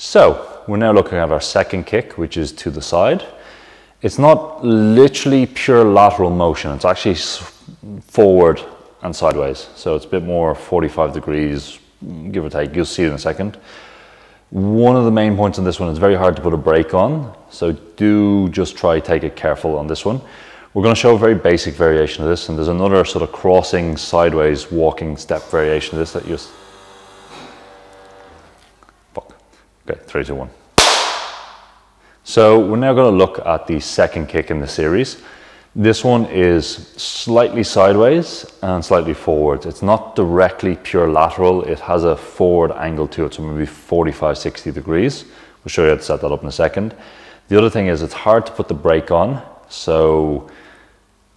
So we're now looking at our second kick, which is to the side. It's not literally pure lateral motion. It's actually forward and sideways. So it's a bit more 45 degrees, give or take. You'll see it in a second. One of the main points on this one is very hard to put a brake on. So do just try take it careful on this one. We're going to show a very basic variation of this, and there's another sort of crossing sideways walking step variation of this that you just... Fuck. Okay, 3, 2, 1. So we're now going to look at the second kick in the series. This one is slightly sideways and slightly forward. It's not directly pure lateral. It has a forward angle to it, so maybe 45, 60 degrees. We'll show you how to set that up in a second. The other thing is it's hard to put the brake on, so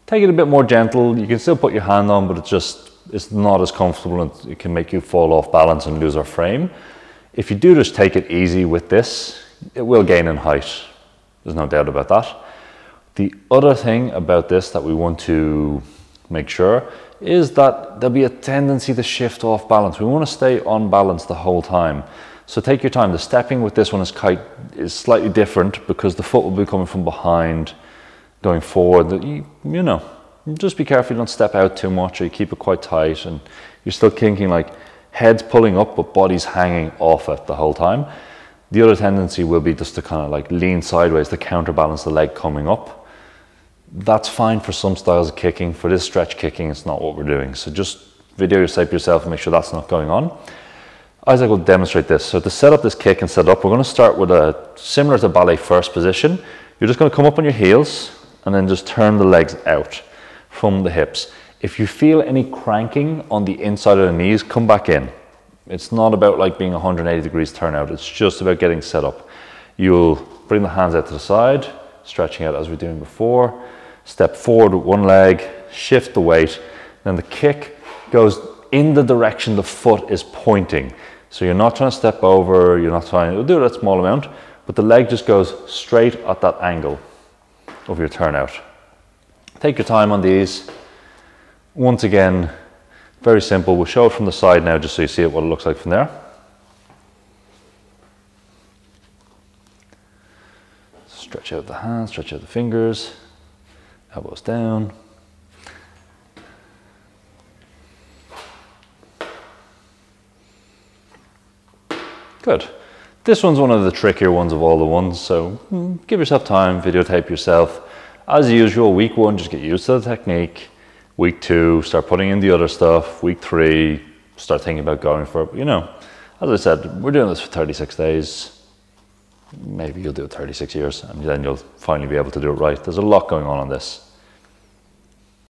take it a bit more gentle. You can still put your hand on, but it's not as comfortable, and it can make you fall off balance and lose our frame. If you do just take it easy with this, it will gain in height. There's no doubt about that. The other thing about this that we want to make sure is that there'll be a tendency to shift off balance. We want to stay on balance the whole time. So take your time. The stepping with this one is slightly different because the foot will be coming from behind, going forward. You know, just be careful you don't step out too much, or you keep it quite tight and you're still kinking, like head's pulling up but body's hanging off it the whole time. The other tendency will be just to kind of like lean sideways to counterbalance the leg coming up. That's fine for some styles of kicking. For this stretch kicking, it's not what we're doing. So just videotape yourself and make sure that's not going on. Isaac will demonstrate this. So to set up this kick and set up, we're going to start with a similar to ballet first position. You're just going to come up on your heels and then just turn the legs out from the hips. If you feel any cranking on the inside of the knees, come back in. It's not about like being 180 degrees turn out. It's just about getting set up. You'll bring the hands out to the side, stretching out as we were doing before. Step forward with one leg, shift the weight. Then the kick goes in the direction the foot is pointing. So you're not trying to step over, you're not trying to do that small amount, but the leg just goes straight at that angle of your turnout. Take your time on these. Once again, very simple. We'll show it from the side now just so you see what it looks like from there. Stretch out the hands, stretch out the fingers, elbows down. Good. This one's one of the trickier ones of all the ones, so give yourself time, videotape yourself. As usual, week 1, just get used to the technique. Week 2, start putting in the other stuff. Week 3, start thinking about going for it. You know, as I said, we're doing this for 36 days. Maybe you'll do it 36 years, and then you'll finally be able to do it right. There's a lot going on this.